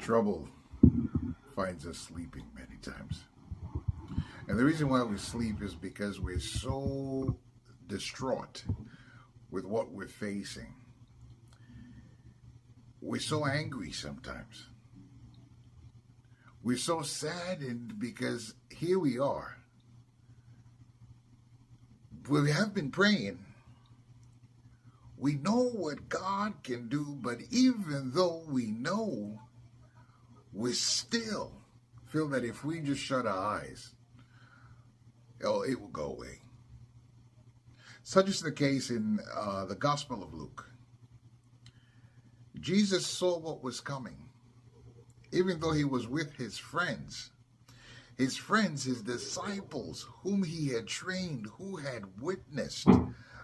Trouble finds us sleeping many times. And the reason why we sleep is because we're so distraught with what we're facing. We're so angry sometimes. We're so saddened because here we are. We have been praying. We know what God can do, but even though we know, we still feel that if we just shut our eyes, it will go away. Such is the case in the Gospel of Luke. Jesus saw what was coming, even though he was with his friends, his disciples, whom he had trained, who had witnessed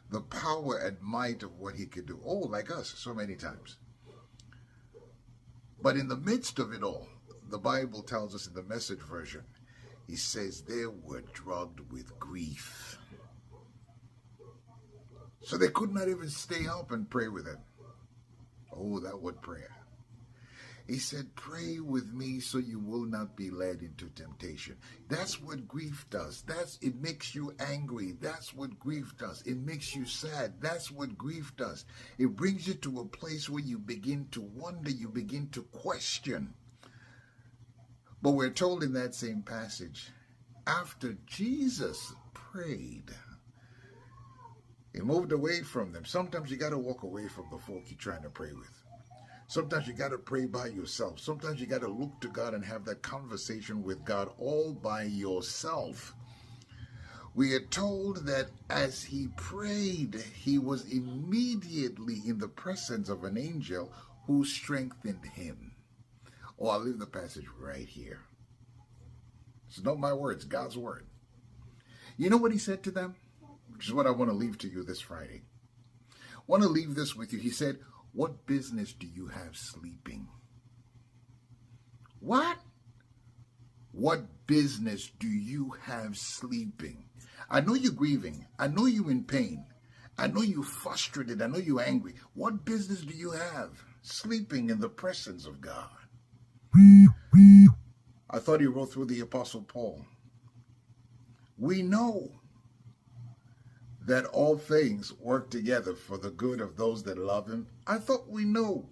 the power and might of what he could do. Oh, like us, so many times. But in the midst of it all, the Bible tells us in the Message version, he says they were drugged with grief. So they could not even stay up and pray with him. Oh, that word prayer. He said, pray with me so you will not be led into temptation. That's what grief does. It makes you angry. That's what grief does. It makes you sad. That's what grief does. It brings you to a place where you begin to wonder, you begin to question. But we're told in that same passage, after Jesus prayed, he moved away from them. Sometimes you got to walk away from the folk you're trying to pray with. Sometimes you got to pray by yourself. Sometimes you got to look to God and have that conversation with God all by yourself. We are told that as he prayed, he was immediately in the presence of an angel who strengthened him. Oh, I'll leave the passage right here. It's not my words, God's word. You know what he said to them? Which is what I want to leave to you this Friday. I want to leave this with you. He said, what business do you have sleeping? What? What business do you have sleeping? I know you're grieving. I know you're in pain. I know you're frustrated. I know you're angry. What business do you have sleeping in the presence of God? I thought he wrote through the Apostle Paul. We know that all things work together for the good of those that love him. I thought we know,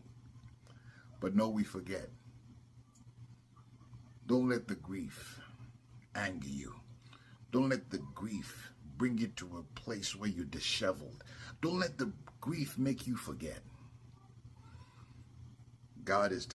but no, we forget. Don't let the grief anger you. Don't let the grief bring you to a place where you're disheveled. Don't let the grief make you forget. God is